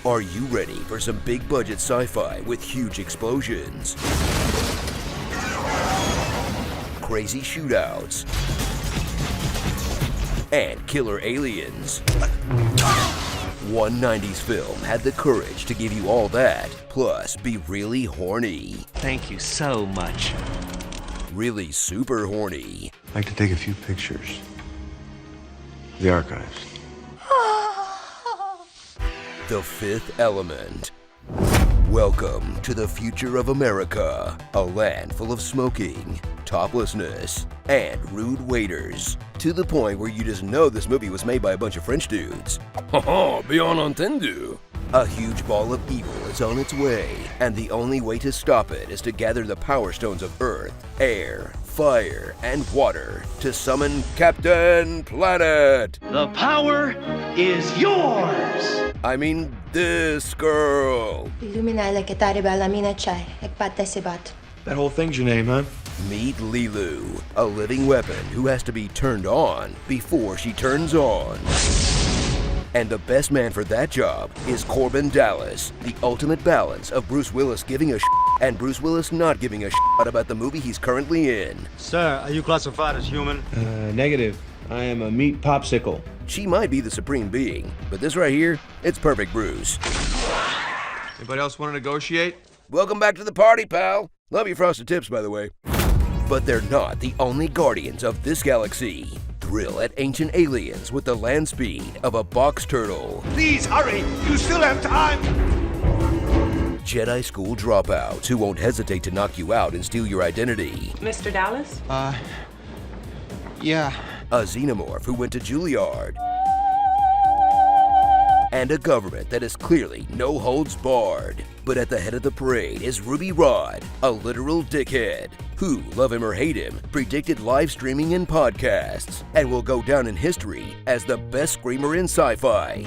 Are you ready for some big-budget sci-fi with huge explosions, crazy shootouts, and killer aliens? One 90s film had the courage to give you all that, plus be really horny. Thank you so much. Really super horny. I'd like to take a few pictures. The archives. The Fifth Element. Welcome to the future of America, a land full of smoking, toplessness, and rude waiters. To the point where you just know this movie was made by a bunch of French dudes. Haha, bien entendu. A huge ball of evil is on its way, and the only way to stop it is to gather the power stones of Earth, air, fire, and water to summon Captain Planet. The power is yours! I mean, this girl. That whole thing's your name, huh? Meet Lilu, a living weapon who has to be turned on before she turns on. And the best man for that job is Corbin Dallas, the ultimate balance of Bruce Willis giving a and Bruce Willis not giving a about the movie he's currently in. Sir, are you classified as human? Negative. I am a meat popsicle. She might be the supreme being, but this right here, it's perfect Bruce. Anybody else want to negotiate? Welcome back to the party, pal. Love your frosted tips, by the way. But they're not the only guardians of this galaxy. Thrill at ancient aliens with the land speed of a box turtle. Please hurry! You still have time! Jedi school dropouts who won't hesitate to knock you out and steal your identity. Mr. Dallas? Yeah. A xenomorph who went to Juilliard. And a government that is clearly no holds barred. But at the head of the parade is Ruby Rhod, a literal dickhead, who, love him or hate him, predicted live streaming and podcasts, and will go down in history as the best screamer in sci-fi.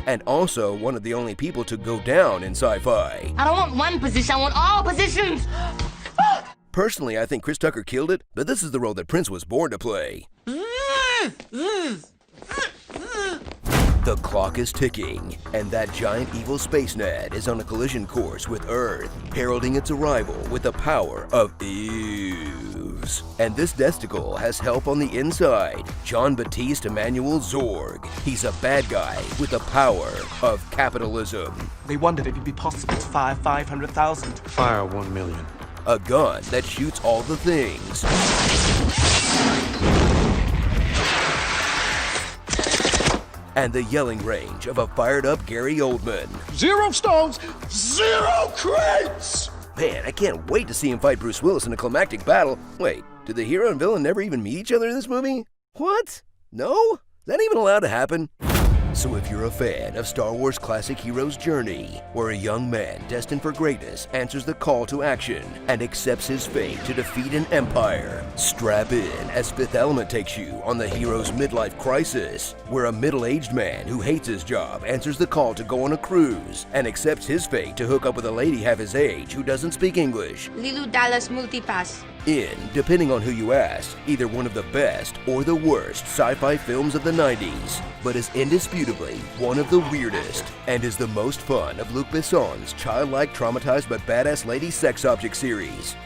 And also one of the only people to go down in sci-fi. I don't want one position, I want all positions! Personally, I think Chris Tucker killed it, but this is the role that Prince was born to play. The clock is ticking, and that giant evil space net is on a collision course with Earth, heralding its arrival with the power of Eves. And this desticle has help on the inside, John Baptiste Emmanuel Zorg. He's a bad guy with the power of capitalism. They wondered if it'd be possible to fire 500,000. Fire 1 million. A gun that shoots all the things. And the yelling range of a fired-up Gary Oldman. 0 stones, 0 crates! Man, I can't wait to see him fight Bruce Willis in a climactic battle. Wait, did the hero and villain never even meet each other in this movie? What? No? Is that even allowed to happen? So if you're a fan of Star Wars classic hero's journey, where a young man destined for greatness answers the call to action and accepts his fate to defeat an empire, strap in as Fifth Element takes you on the hero's midlife crisis, where a middle-aged man who hates his job answers the call to go on a cruise and accepts his fate to hook up with a lady half his age who doesn't speak English. Lilu Dallas Multipass. In, depending on who you ask, either one of the best or the worst sci-fi films of the 90s, but is indisputably one of the weirdest and is the most fun of Luc Besson's childlike, traumatized but badass lady sex object series.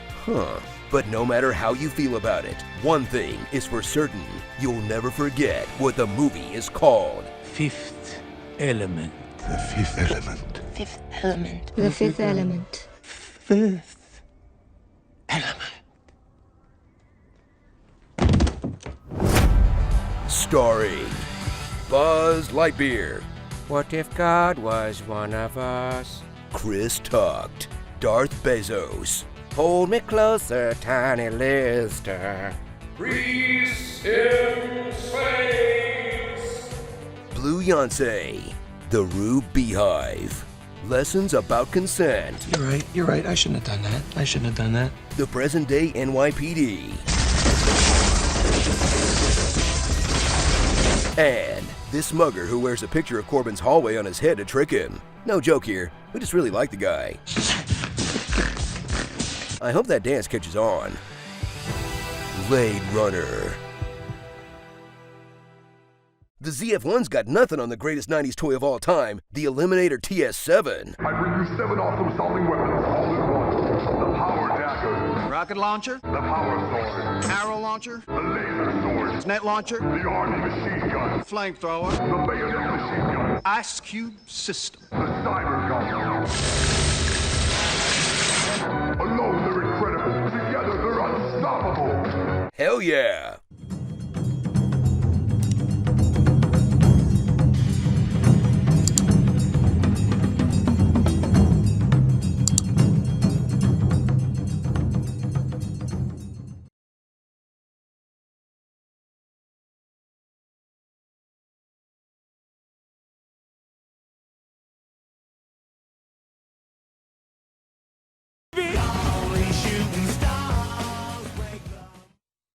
But no matter how you feel about it, one thing is for certain, you'll never forget what the movie is called. Fifth Element. The Fifth Element. Fifth Element. The Fifth Element. Fifth Element. Starring Buzz Lightyear, What if God was one of us? Chris Tucked, Darth Bezos, Hold me closer, tiny Lister. Reese in Space, Blue Yonsei, The Rue Beehive, Lessons About Consent, You're right. I shouldn't have done that. The Present Day NYPD, and this mugger who wears a picture of Corbin's hallway on his head to trick him. No joke here, we just really like the guy. I hope that dance catches on. Blade Runner. The ZF-1's got nothing on the greatest 90s toy of all time, the Eliminator TS-7. I bring you 7 awesome solving weapons all in one. The power dagger. Rocket launcher, The power sword. arrow launcher, The laser sword. net launcher, The army machine gun. flamethrower, The bayonet machine gun. ice cube system. The cyber gun. Alone they're incredible. Together they're unstoppable. Hell yeah!